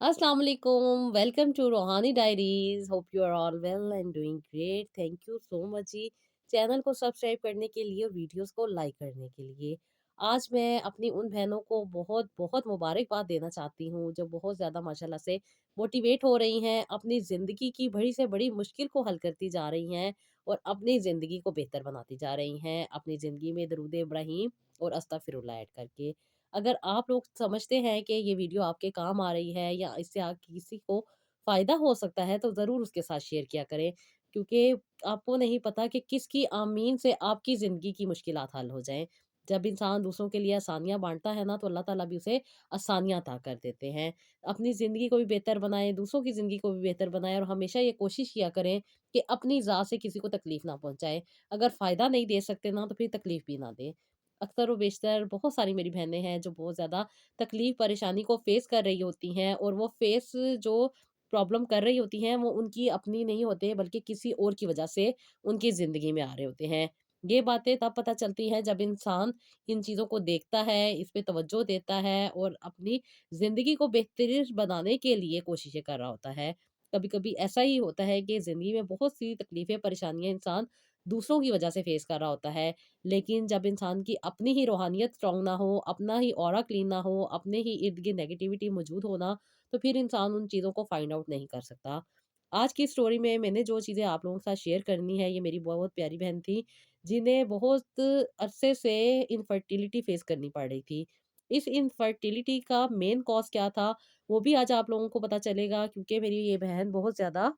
Assalamu alaikum. Welcome to Rohani Diaries. Hope you are all well and doing great. Thank you so much जी channel को subscribe करने के लिए और videos को लाइक करने के लिए। आज मैं अपनी उन बहनों को बहुत बहुत मुबारकबाद देना चाहती हूँ जो बहुत ज़्यादा माशाल्लाह से मोटिवेट हो रही हैं, अपनी ज़िंदगी की बड़ी से बड़ी मुश्किल को हल करती जा रही हैं और अपनी ज़िंदगी को बेहतर बनाती जा रही हैं, अपनी ज़िंदगी में दरूद इब्राहीम और अस्तगफिरुल्लाह ऐड करके। अगर आप लोग समझते हैं कि ये वीडियो आपके काम आ रही है या इससे किसी को फ़ायदा हो सकता है तो ज़रूर उसके साथ शेयर किया करें, क्योंकि आपको नहीं पता कि किसकी आमीन से आपकी ज़िंदगी की मुश्किलात हल हो जाएँ। जब इंसान दूसरों के लिए आसानियाँ बाँटता है ना तो अल्लाह ताला भी उसे आसानियाँ अता कर देते हैं। अपनी ज़िंदगी को भी बेहतर बनाएँ, दूसरों की ज़िंदगी को भी बेहतर बनाएँ और हमेशा ये कोशिश किया करें कि अपनी ज़ात से किसी को तकलीफ़ ना पहुँचाएँ। अगर फ़ायदा नहीं दे सकते ना तो फिर तकलीफ़ भी ना दें। अक्सर व बेशतर बहुत सारी मेरी बहनें हैं जो बहुत ज़्यादा तकलीफ़ परेशानी को फ़ेस कर रही होती हैं और वो फ़ेस जो प्रॉब्लम कर रही होती हैं वो उनकी अपनी नहीं होते बल्कि किसी और की वजह से उनकी ज़िंदगी में आ रहे होते हैं। ये बातें तब पता चलती हैं जब इंसान इन चीज़ों को देखता है, इस पे तवज्जो देता है और अपनी ज़िंदगी को बेहतर बनाने के लिए कोशिशें कर रहा होता है। कभी-कभी ऐसा ही होता है कि ज़िंदगी में बहुत सी तकलीफ़ें, परेशानियाँ इंसान दूसरों की वजह से फ़ेस कर रहा होता है। लेकिन जब इंसान की अपनी ही रूहानियत स्ट्रॉन्ग ना हो, अपना ही ऑरा क्लीन ना हो, अपने ही इर्द-गिर्द नेगेटिविटी मौजूद हो ना, तो फिर इंसान उन चीज़ों को फाइंड आउट नहीं कर सकता। आज की स्टोरी में मैंने जो चीज़ें आप लोगों के साथ शेयर करनी है, ये मेरी बहुत प्यारी बहन थी, जिन्हें बहुत अरसे से इनफर्टिलिटी फेस करनी पड़ रही थी। इस इनफर्टिलिटी का मेन कॉज़ क्या था, वो भी आज आप लोगों को पता चलेगा, क्योंकि मेरी ये बहन बहुत ज़्यादा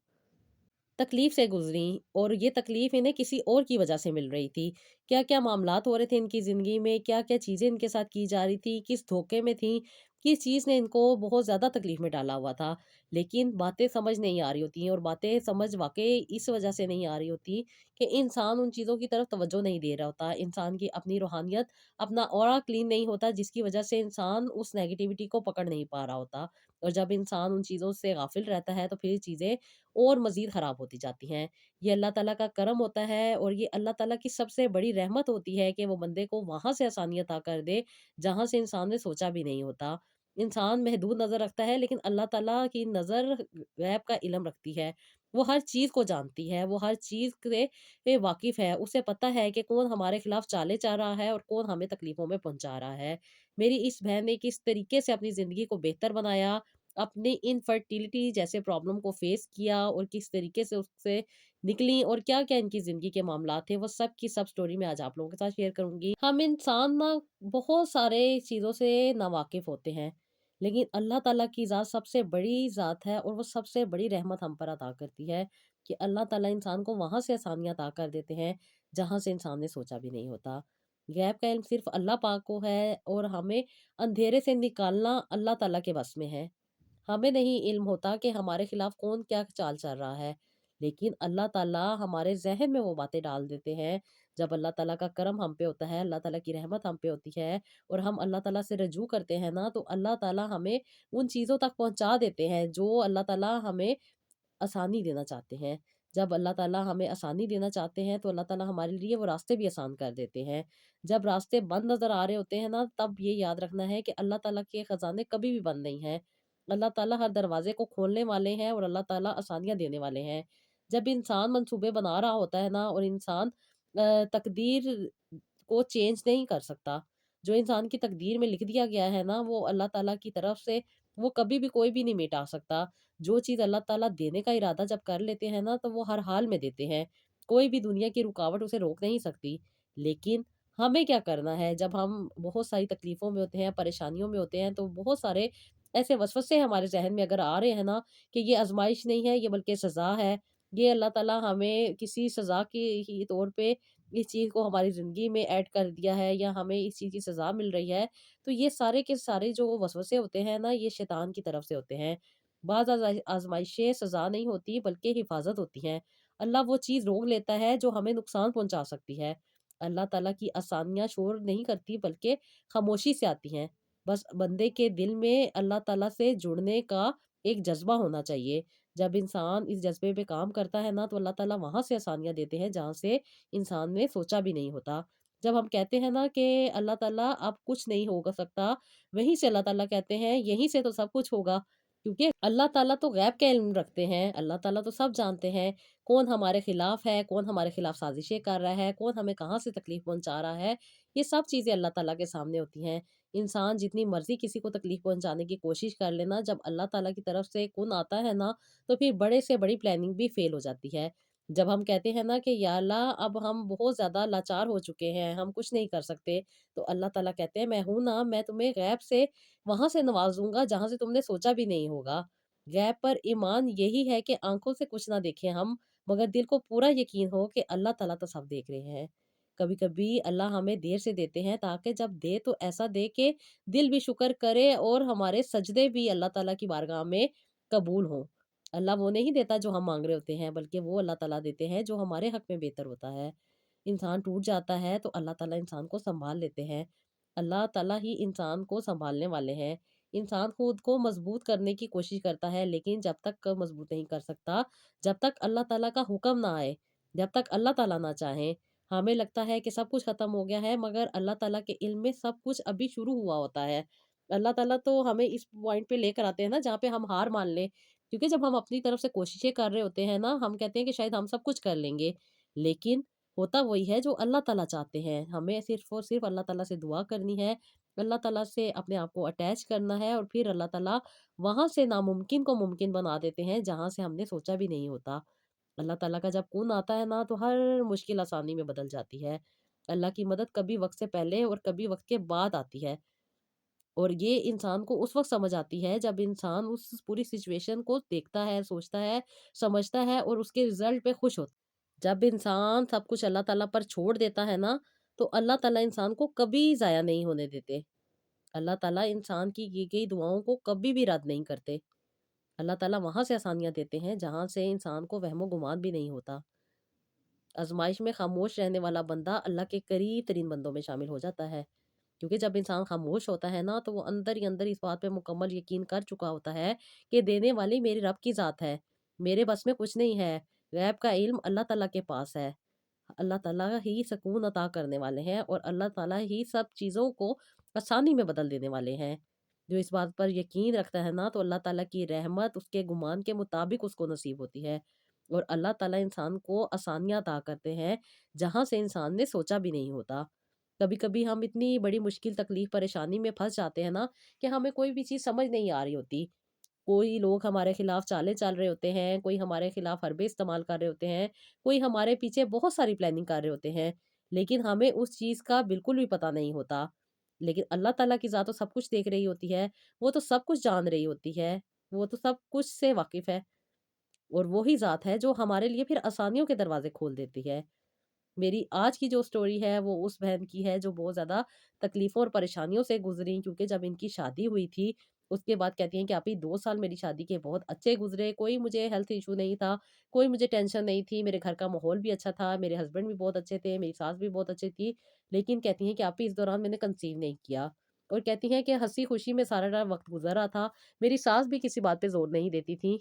तकलीफ से गुज़री और ये तकलीफ इन्हें किसी और की वजह से मिल रही थी। क्या-क्या मामलात हो रहे थे इनकी ज़िंदगी में, क्या-क्या चीज़ें इनके साथ की जा रही थी, किस धोखे में थी, किस चीज़ ने इनको बहुत ज़्यादा तकलीफ में डाला हुआ था। लेकिन बातें समझ नहीं आ रही होती हैं और बातें समझ वाक़ई इस वजह से नहीं आ रही होती कि इंसान उन चीज़ों की तरफ तवज्जो नहीं दे रहा होता। इंसान की अपनी रूहानियत, अपना ऑरा क्लीन नहीं होता, जिसकी वजह से इंसान उस नेगेटिविटी को पकड़ नहीं पा रहा होता। और जब इंसान उन चीज़ों से गाफ़िल रहता है तो फिर चीज़ें और मज़ीद ख़राब होती जाती हैं। ये अल्लाह ताला का करम होता है और ये अल्लाह ताला की सबसे बड़ी रहमत होती है कि वो बंदे को वहाँ से आसानी अता कर दे, जहाँ से इंसान ने सोचा भी नहीं होता। इंसान महदूद नज़र रखता है लेकिन अल्लाह ताला की नज़र गैब का इल्म रखती है। वो हर चीज़ को जानती है, वो हर चीज़ से वाकिफ़ है। उसे पता है कि कौन हमारे खिलाफ चालें चल रहा है और कौन हमें तकलीफ़ों में पहुँचा रहा है। मेरी इस बहन ने किस तरीके से अपनी ज़िंदगी को बेहतर बनाया, अपनी इनफर्टिलिटी जैसे प्रॉब्लम को फेस किया और किस तरीके से उससे निकली और क्या-क्या इनकी ज़िंदगी के मामलात थे, वो सब की सब स्टोरी मैं आज आप लोगों के साथ शेयर करूँगी। हम इंसान ना बहुत सारे चीज़ों से नावाकिफ़ होते हैं, लेकिन अल्लाह ताला की ज़ात सबसे बड़ी ज़ात है और वो सबसे बड़ी रहमत हम पर अता करती है कि अल्लाह ताला इंसान को वहाँ से आसानियाँ अता कर देते हैं, जहाँ से इंसान ने सोचा भी नहीं होता। गैब का इल्म सिर्फ़ अल्लाह पाक को है और हमें अंधेरे से निकालना अल्लाह ताला के बस में है। हमें नहीं इल्म होता कि हमारे खिलाफ कौन क्या चाल चल रहा है। लेकिन अल्लाह ताला हमारे ज़हन में वो बातें डाल देते हैं। जब अल्लाह ताला का करम हम पे होता है, अल्लाह ताला की रहमत हम पे होती है और हम अल्लाह ताला से रजू करते हैं ना, तो अल्लाह ताला हमें उन चीज़ों तक पहुँचा देते हैं जो अल्लाह ताला हमें आसानी देना चाहते हैं। जब अल्लाह ताला हमें आसानी देना चाहते हैं, तो अल्लाह ताला हमारे लिए वो रास्ते भी आसान कर देते हैं। जब रास्ते बंद नज़र आ रहे होते हैं ना, तब ये याद रखना है कि अल्लाह ताला के खज़ाने कभी भी बंद नहीं हैं। अल्लाह ताला हर दरवाज़े को खोलने वाले हैं और अल्लाह ताला आसानियाँ देने वाले हैं। जब इंसान मंसूबे बना रहा होता है ना और इंसान तकदीर को चेंज नहीं कर सकता। जो इंसान की तकदीर में लिख दिया गया है ना, वो अल्लाह ताला की तरफ से वो कभी भी कोई भी नहीं मिटा सकता। जो चीज़ अल्लाह ताला देने का इरादा जब कर लेते हैं ना, तो वो हर हाल में देते हैं। कोई भी दुनिया की रुकावट उसे रोक नहीं सकती। लेकिन हमें क्या करना है, जब हम बहुत सारी तकलीफ़ों में होते हैं, परेशानियों में होते हैं, तो बहुत सारे ऐसे वसवसे हमारे ज़हन में अगर आ रहे हैं ना कि ये आज़माइश नहीं है, ये बल्कि सज़ा है। ये अल्लाह ताला हमें किसी सज़ा के ही तौर पे इस चीज़ को हमारी ज़िंदगी में ऐड कर दिया है या हमें इस चीज़ की सज़ा मिल रही है। तो ये सारे के सारे जो वसवसे होते हैं ना, ये शैतान की तरफ से होते हैं। बाज़ आज़माइशें सज़ा नहीं होती बल्कि हिफ़ाज़त होती हैं। अल्लाह वो चीज़ रोक लेता है जो हमें नुकसान पहुँचा सकती है। अल्लाह ताला की आसानियाँ शोर नहीं करती बल्कि ख़ामोशी से आती हैं। बस बंदे के दिल में अल्लाह ताला से जुड़ने का एक जज़्बा होना चाहिए। जब इंसान इस जज़्बे पे काम करता है ना, तो अल्लाह ताला वहाँ से आसानियाँ देते हैं जहाँ से इंसान ने सोचा भी नहीं होता। जब हम कहते हैं ना कि अल्लाह ताला अब कुछ नहीं होगा सकता, वहीं से अल्लाह ताला कहते हैं यहीं से तो सब कुछ होगा। क्योंकि अल्लाह ताला तो गैब का इल्म रखते हैं, अल्लाह ताला तो सब जानते हैं, कौन हमारे खिलाफ है, कौन हमारे खिलाफ साजिशें कर रहा है, कौन हमें कहाँ से तकलीफ पहुँचा रहा है, ये सब चीज़ें अल्लाह ताला के सामने होती हैं। इंसान जितनी मर्ज़ी किसी को तकलीफ पहुँचाने की कोशिश कर ले ना, जब अल्लाह ताला की तरफ से कुन आता है ना, तो फिर बड़े से बड़ी प्लानिंग भी फ़ेल हो जाती है। जब हम कहते हैं ना कि या अल्लाह अब हम बहुत ज़्यादा लाचार हो चुके हैं, हम कुछ नहीं कर सकते, तो अल्लाह ताला कहते हैं मैं हूँ ना, मैं तुम्हें गैब से वहाँ से नवाज़ूँगा जहाँ से तुमने सोचा भी नहीं होगा। गैब पर ईमान यही है कि आँखों से कुछ ना देखें हम, मगर दिल को पूरा यकीन हो कि अल्लाह ताला तो सब देख रहे हैं। कभी-कभी अल्लाह हमें देर से देते हैं ताकि जब दे तो ऐसा दे कि दिल भी शुक्र करे और हमारे सजदे भी अल्लाह ताला की बारगाह में कबूल हों। अल्लाह वो नहीं देता जो हम माँग रहे होते हैं, बल्कि वो अल्लाह ताला देते हैं जो हमारे हक़ में बेहतर होता है। इंसान टूट जाता है तो अल्लाह ताला इंसान को सँभाल लेते हैं। अल्लाह ताला ही इंसान को सँभालने वाले हैं। इंसान खुद को मज़बूत करने की कोशिश करता है, लेकिन जब तक मज़बूत नहीं कर सकता, जब तक अल्लाह ताला का हुक्म ना आए, जब तक अल्लाह ताला ना चाहें। हमें लगता है कि सब कुछ ख़त्म हो गया है, मगर अल्लाह ताला के इल्म में सब कुछ अभी शुरू हुआ होता है। अल्लाह ताला तो हमें इस पॉइंट पे लेकर आते हैं ना, जहाँ पे हम हार मान लें। क्योंकि जब हम अपनी तरफ से कोशिशें कर रहे होते हैं ना, हम कहते हैं कि शायद हम सब कुछ कर लेंगे, लेकिन होता वही है जो अल्लाह ताला चाहते हैं। हमें सिर्फ़ और सिर्फ़ अल्लाह ताला से दुआ करनी है, अल्लाह ताला से अपने आप को अटैच करना है और फिर अल्लाह ताला वहाँ से नामुमकिन को मुमकिन बना देते हैं, जहाँ से हमने सोचा भी नहीं होता। अल्लाह ताला का जब कुन आता है ना, तो हर मुश्किल आसानी में बदल जाती है। अल्लाह की मदद कभी वक़्त से पहले और कभी वक़्त के बाद आती है। और ये इंसान को उस वक़्त समझ आती है जब इंसान उस पूरी सिचुएशन को देखता है, सोचता है, समझता है और उसके रिज़ल्ट पे खुश होता है। जब इंसान सब कुछ अल्लाह ताला पर छोड़ देता है ना, तो अल्लाह ताला इंसान को कभी ज़ाया नहीं होने देते। अल्लाह ताला इंसान की गई दुआओं को कभी भी रद्द नहीं करते। अल्लाह ताला वहाँ से आसानियाँ देते हैं जहाँ से इंसान को वहमो-गुमान भी नहीं होता। आज़माइश में खामोश रहने वाला बंदा अल्लाह के करीब तरीन बंदों में शामिल हो जाता है। क्योंकि जब इंसान खामोश होता है ना, तो वो अंदर ही अंदर इस बात पे मुकम्मल यकीन कर चुका होता है कि देने वाली मेरे रब की ज़ात है। मेरे बस में कुछ नहीं है। गैब का इल्म अल्लाह ताला के पास है। अल्लाह ताला ही सकून अता करने वाले हैं और अल्लाह ताला ही सब चीज़ों को आसानी में बदल देने वाले हैं। जो इस बात पर यकीन रखता है ना, तो अल्लाह ताला की रहमत उसके गुमान के मुताबिक उसको नसीब होती है। और अल्लाह ताला इंसान को आसानियाँ अता करते हैं, जहाँ से इंसान ने सोचा भी नहीं होता। कभी-कभी हम इतनी बड़ी मुश्किल, तकलीफ़, परेशानी में फँस जाते हैं ना, कि हमें कोई भी चीज़ समझ नहीं आ रही होती। कोई लोग हमारे खिलाफ चालें चल रहे होते हैं, कोई हमारे खिलाफ हरबे इस्तेमाल कर रहे होते हैं, कोई हमारे पीछे बहुत सारी प्लानिंग कर रहे होते हैं, लेकिन हमें उस चीज़ का बिल्कुल भी पता नहीं होता। लेकिन अल्लाह ताला की ज़ात तो सब कुछ देख रही होती है, वो तो सब कुछ जान रही होती है, वो तो सब कुछ से वाकिफ़ है और वो ही ज़ात है जो हमारे लिए फिर आसानियों के दरवाज़े खोल देती है। मेरी आज की जो स्टोरी है वो उस बहन की है जो बहुत ज़्यादा तकलीफ़ों और परेशानियों से गुज़री, क्योंकि जब इनकी शादी हुई थी, उसके बाद कहती हैं कि आप ही 2 साल मेरी शादी के बहुत अच्छे गुज़रे, कोई मुझे हेल्थ इश्यू नहीं था, कोई मुझे टेंशन नहीं थी, मेरे घर का माहौल भी अच्छा था, मेरे हस्बैंड भी बहुत अच्छे थे, मेरी सास भी बहुत अच्छी थी। लेकिन कहती हैं कि आप ही इस दौरान मैंने कंसीव नहीं किया और कहती हैं कि हँसी-खुशी में सारा वक़्त गुज़र रहा था। मेरी सास भी किसी बात पे ज़ोर नहीं देती थी।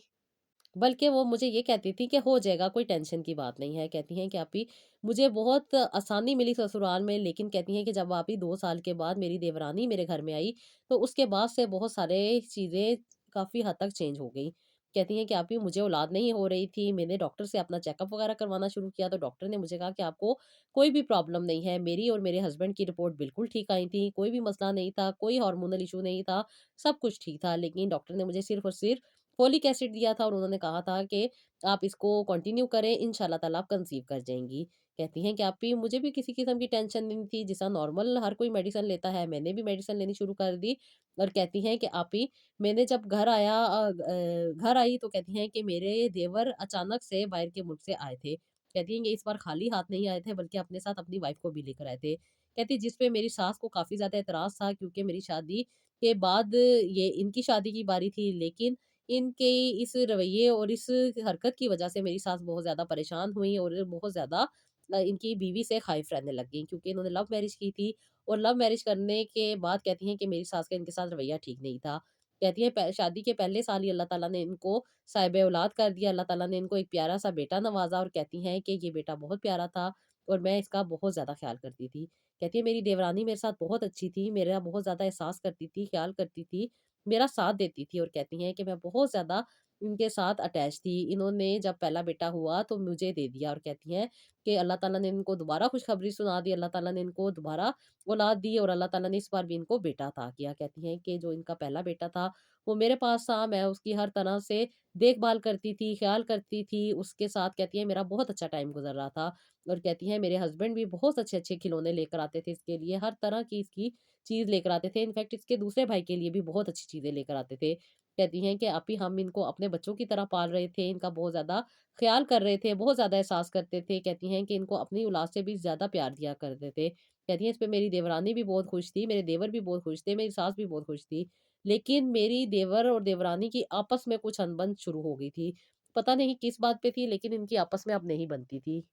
बल्कि वो मुझे ये कहती थी कि हो जाएगा, कोई टेंशन की बात नहीं है। कहती हैं कि आपी मुझे बहुत आसानी मिली ससुराल में, लेकिन कहती हैं कि जब आपी 2 साल के बाद मेरी देवरानी मेरे घर में आई, तो उसके बाद से बहुत सारे चीज़ें काफ़ी हद तक चेंज हो गई। कहती हैं कि आपी मुझे औलाद नहीं हो रही थी, मैंने डॉक्टर से अपना चेकअप वगैरह करवाना शुरू किया, तो डॉक्टर ने मुझे कहा कि आपको कोई भी प्रॉब्लम नहीं है। मेरी और मेरे हस्बैंड की रिपोर्ट बिल्कुल ठीक आई थी, कोई भी मसला नहीं था, कोई हार्मोनल इश्यू नहीं था, सब कुछ ठीक था। लेकिन डॉक्टर ने मुझे सिर्फ़ और सिर्फ़ फोलिक एसिड दिया था और उन्होंने कहा था कि आप इसको कंटिन्यू करें, इंशाल्लाह ताला आप कंसीव कर जाएँगी। कहती हैं कि आप भी मुझे भी किसी किस्म की टेंशन नहीं थी, जैसा नॉर्मल हर कोई मेडिसिन लेता है, मैंने भी मेडिसिन लेनी शुरू कर दी और कहती हैं कि आप ही मैंने जब घर आई तो कहती हैं कि मेरे देवर अचानक से बाहर के मुल्क से आए थे। कहती हैं कि इस बार खाली हाथ नहीं आए थे, बल्कि अपने साथ अपनी वाइफ़ को भी लेकर आए थे। कहती जिस पे मेरी सास को काफ़ी ज़्यादा एतराज़ था, क्योंकि मेरी शादी के बाद ये इनकी शादी की बारी थी, लेकिन इनके इस रवैये और इस हरकत की वजह से मेरी सास बहुत ज़्यादा परेशान हुई और बहुत ज़्यादा इनकी बीवी से ख़ाइफ़ रहने लग गईं, क्योंकि इन्होंने लव मैरिज की थी और लव मैरिज करने के बाद कहती हैं कि मेरी सास का इनके साथ रवैया ठीक नहीं था। कहती हैं शादी के पहले साल ही अल्लाह ताला ने इनको साहिब औलाद कर दिया, अल्लाह ताला ने इनको एक प्यारा-सा बेटा नवाज़ा और कहती हैं कि ये बेटा बहुत प्यारा था और मैं इसका बहुत ज़्यादा ख़्याल करती थी। कहती है मेरी देवरानी मेरे साथ बहुत अच्छी थी, मेरा बहुत ज़्यादा एहसास करती थी, ख़्याल करती थी। मेरा साथ देती थी, और कहती हैं कि मैं बहुत ज़्यादा इनके साथ अटैच थी। इन्होंने जब पहला बेटा हुआ तो मुझे दे दिया, और कहती हैं कि अल्लाह ताला ने इनको दोबारा खुशखबरी सुना दी, अल्लाह ताला ने इनको दोबारा औलाद दी, और अल्लाह ताला ने इस बार भी इनको बेटा अता किया। कहती हैं कि जो इनका पहला बेटा था, वो मेरे पास था, मैं उसकी हर तरह से देखभाल करती थी, ख़्याल करती थी। उसके साथ कहती हैं मेरा बहुत अच्छा टाइम गुज़र रहा था, और कहती हैं मेरे हस्बैंड भी बहुत अच्छे-अच्छे खिलौने लेकर आते थे इसके लिए, हर तरह की इसकी चीज़ लेकर आते थे। इनफैक्ट इसके दूसरे भाई के लिए भी बहुत अच्छी चीज़ें लेकर आते थे। कहती हैं कि अभी हम इनको अपने बच्चों की तरह पाल रहे थे, इनका बहुत ज़्यादा ख़्याल कर रहे थे, बहुत ज़्यादा एहसास करते थे। कहती हैं कि इनको अपनी औलाद से भी ज़्यादा प्यार दिया करते थे। कहती हैं इस पे मेरी देवरानी भी बहुत खुश थी, मेरे देवर भी बहुत खुश थे, मेरी सास भी बहुत खुश थी। लेकिन मेरी देवर और देवरानी की आपस में कुछ अनबन शुरू हो गई थी। पता नहीं किस बात पे थी, लेकिन इनकी आपस में अब नहीं बनती थी।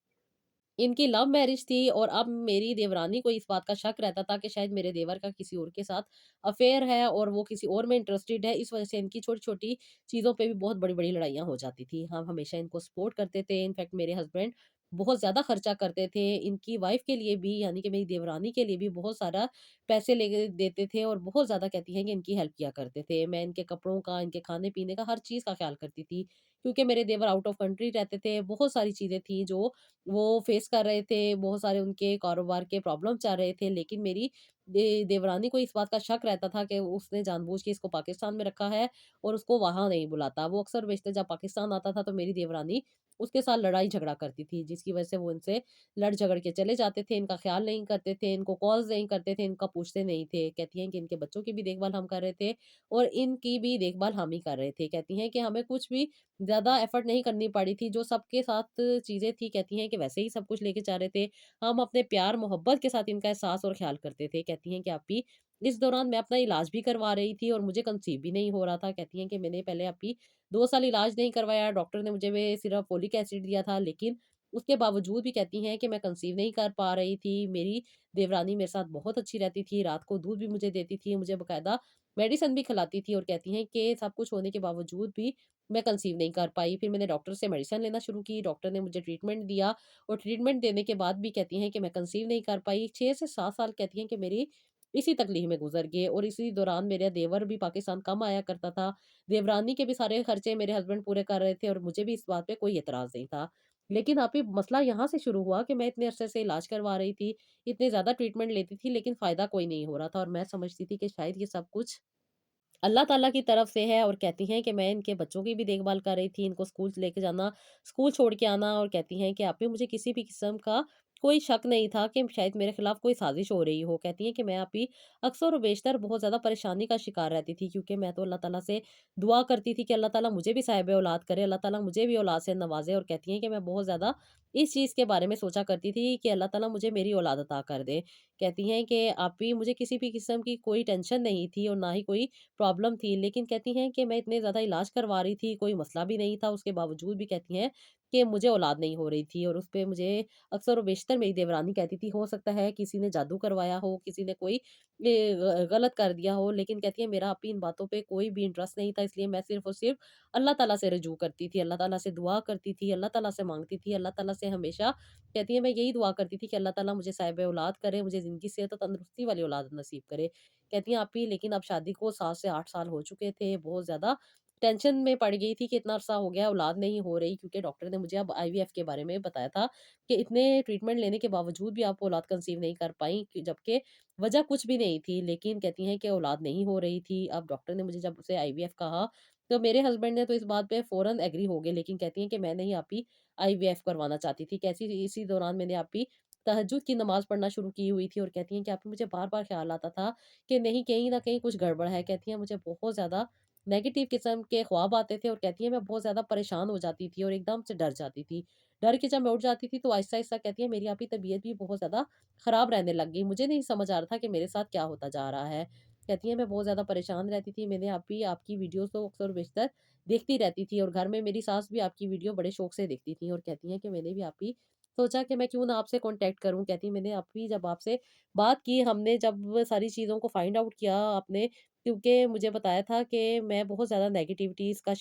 इनकी लव मैरिज थी, और अब मेरी देवरानी को इस बात का शक रहता था कि शायद मेरे देवर का किसी और के साथ अफेयर है, और वो किसी और में इंटरेस्टेड है। इस वजह से इनकी छोटी-छोटी चीज़ों पे भी बहुत बड़ी-बड़ी लड़ाइयाँ हो जाती थी। हम हमेशा इनको सपोर्ट करते थे। इनफैक्ट मेरे हस्बैंड बहुत ज़्यादा खर्चा करते थे। इनकी वाइफ़ के लिए भी, यानी कि मेरी देवरानी के लिए भी बहुत सारा पैसे लेके देते थे, और बहुत ज़्यादा कहती हैं कि इनकी हेल्प किया करते थे। मैं इनके कपड़ों का, इनके खाने-पीने का, हर चीज़ का ख़्याल करती थी। क्योंकि मेरे देवर आउट ऑफ कंट्री रहते थे। बहुत सारी चीज़ें थी जो वो फेस कर रहे थे, बहुत सारे उनके कारोबार के प्रॉब्लम चल रहे थे, लेकिन मेरी देवरानी को इस बात का शक रहता था कि उसने जानबूझ के इसको पाकिस्तान में रखा है, और उसको वहाँ नहीं बुलाता। वो अक्सर बेशतर जब पाकिस्तान आता था तो मेरी देवरानी उसके साथ लड़ाई-झगड़ा करती थी, जिसकी वजह से वो इनसे लड़-झगड़ के चले जाते थे, इनका ख़्याल नहीं करते थे, इनको कॉल्स नहीं करते थे, इनका पूछते नहीं थे। कहती हैं कि इनके बच्चों की भी देखभाल हम कर रहे थे, और इनकी भी देखभाल हम ही कर रहे थे। कहती हैं कि हमें कुछ भी ज़्यादा एफर्ट नहीं करनी पड़ी थी, जो सबके साथ चीज़ें थी, कहती हैं कि वैसे ही सब कुछ लेके जा रहे थे। हम अपने प्यार मोहब्बत के साथ इनका एहसास और ख़्याल करते थे। कहती हैं कि अप्पी, इस दौरान मैं अपना इलाज भी करवा रही थी, और मुझे कंसीव भी नहीं हो रहा था। कहती हैं कि मैंने पहले अप्पी 2 साल इलाज नहीं करवाया, डॉक्टर ने मुझे वे सिर्फ़ फ़ोलिक एसिड दिया था, लेकिन उसके बावजूद भी कहती हैं कि मैं कंसीव नहीं कर पा रही थी। मेरी देवरानी मेरे साथ बहुत अच्छी रहती थी, रात को दूध भी मुझे देती थी, मुझे बाकायदा मेडिसिन भी खिलाती थी, और कहती हैं कि सब कुछ होने के बावजूद भी मैं कंसीव नहीं कर पाई। फिर मैंने डॉक्टर से मेडिसिन लेना शुरू की, डॉक्टर ने मुझे ट्रीटमेंट दिया, और ट्रीटमेंट देने के बाद भी कहती हैं कि मैं कंसीव नहीं कर पाई। 6 से 7 साल कहती हैं कि मेरी इसी तकलीफ में गुज़र गए, और इसी दौरान मेरा देवर भी पाकिस्तान कम आया करता था। देवरानी के भी सारे खर्चे मेरे हस्बैंड पूरे कर रहे थे, और मुझे भी इस बात पे कोई एतराज़ नहीं था। लेकिन आप ये मसला यहाँ से शुरू हुआ कि मैं इतने अरसे से इलाज करवा रही थी, इतने ज़्यादा ट्रीटमेंट लेती थी, लेकिन फ़ायदा कोई नहीं हो रहा था, और मैं समझती थी कि शायद ये सब कुछ अल्लाह ताला की तरफ से है। और कहती हैं कि मैं इनके बच्चों की भी देखभाल कर रही थी, इनको स्कूल लेके जाना, स्कूल छोड़ के आना, और कहती हैं कि आप पे मुझे किसी भी किस्म का कोई शक नहीं था कि शायद मेरे खिलाफ कोई साजिश हो रही हो। कहती हैं कि मैं अभी अक्सर और बेशतर बहुत ज़्यादा परेशानी का शिकार रहती थी, क्योंकि मैं तो अल्लाह ताला से दुआ करती थी कि अल्लाह ताला मुझे भी साहिब औलाद करे, अल्लाह ताला मुझे भी औलाद से नवाज़े। और कहती हैं कि मैं बहुत ज़्यादा इस चीज़ के बारे में सोचा करती थी कि अल्लाह ताला मुझे मेरी औलाद अता कर दे। कहती हैं कि आप भी मुझे किसी भी किस्म की कोई टेंशन नहीं थी, और ना ही कोई प्रॉब्लम थी। लेकिन कहती हैं कि मैं इतने ज़्यादा इलाज करवा रही थी, कोई मसला भी नहीं था, उसके बावजूद भी कहती हैं कि मुझे औलाद नहीं हो रही थी, और उस पे मुझे अक्सर और बेशतर मेरी देवरानी कहती थी, हो सकता है किसी ने जादू करवाया हो, किसी ने कोई गलत कर दिया हो। लेकिन कहती है मेरा अभी इन बातों पे कोई भी इंटरेस्ट नहीं था, इसलिए मैं सिर्फ़ और सिर्फ़ अल्लाह ताला से रुजू करती थी, अल्लाह ताला से दुआ करती थी, अल्लाह ताला से माँगती थी, अल्लाह ताला से हमेशा कहती है मैं यही दुआ करती थी कि अल्लाह ताला मुझे साहिब औलाद करे, मुझे ज़िंदगी, सेहत और तंदुरुस्ती वाली औलाद नसीब करे। कहती हैं आप ही, लेकिन अब शादी को 7 से 8 साल हो चुके थे, बहुत ज़्यादा टेंशन में पड़ गई थी कि इतना अरसा हो गया औलाद नहीं हो रही, क्योंकि डॉक्टर ने मुझे अब आईवीएफ के बारे में बताया था कि इतने ट्रीटमेंट लेने के बावजूद भी आप औलाद कंसीव नहीं कर पाई, जबकि वजह कुछ भी नहीं थी। लेकिन कहती हैं कि औलाद नहीं हो रही थी। अब डॉक्टर ने मुझे जब से आईवीएफ कहा, तो मेरे हस्बैंड ने तो इस बात पे फ़ौरन एग्री हो गए, लेकिन कहती हैं कि मैं नहीं आप ही आईवीएफ करवाना चाहती थी। कैसी इसी दौरान मैंने आप ही तहज्जुद की नमाज़ पढ़ना शुरू की हुई थी, और कहती हैं कि आप ही मुझे बार-बार ख़्याल आता था कि नहीं, कहीं न कहीं कुछ गड़बड़ है। कहती हैं मुझे बहुत ज़्यादा नेगेटिव किस्म के ख्वाब आते थे, और कहती हैं मैं बहुत ज़्यादा परेशान हो जाती थी, और एकदम से डर जाती थी। डर के जब मैं उठ जाती थी तो आहिस्ता-आहिस्ता कहती है मेरी आपकी तबीयत भी बहुत ज़्यादा ख़राब रहने लग गई। मुझे नहीं समझ आ रहा था कि मेरे साथ क्या होता जा रहा है। कहती हैं मैं बहुत ज़्यादा परेशान रहती थी। मैंने आप भी आपकी वीडियोज़ तो अक्सर बेशतर देखती रहती थी, और घर में मेरी सास भी आपकी वीडियो बड़े शौक से देखती थी, और कहती हैं कि मैंने भी आप ही सोचा कि मैं क्यों ना आपसे कॉन्टैक्ट करूँ। कहती मैंने आप ही जब आपसे बात की, हमने जब सारी चीज़ों को फाइंड आउट किया आपने, क्योंकि मुझे बताया था कि मैं बहुत ज़्यादा नेगेटिविटीज़ का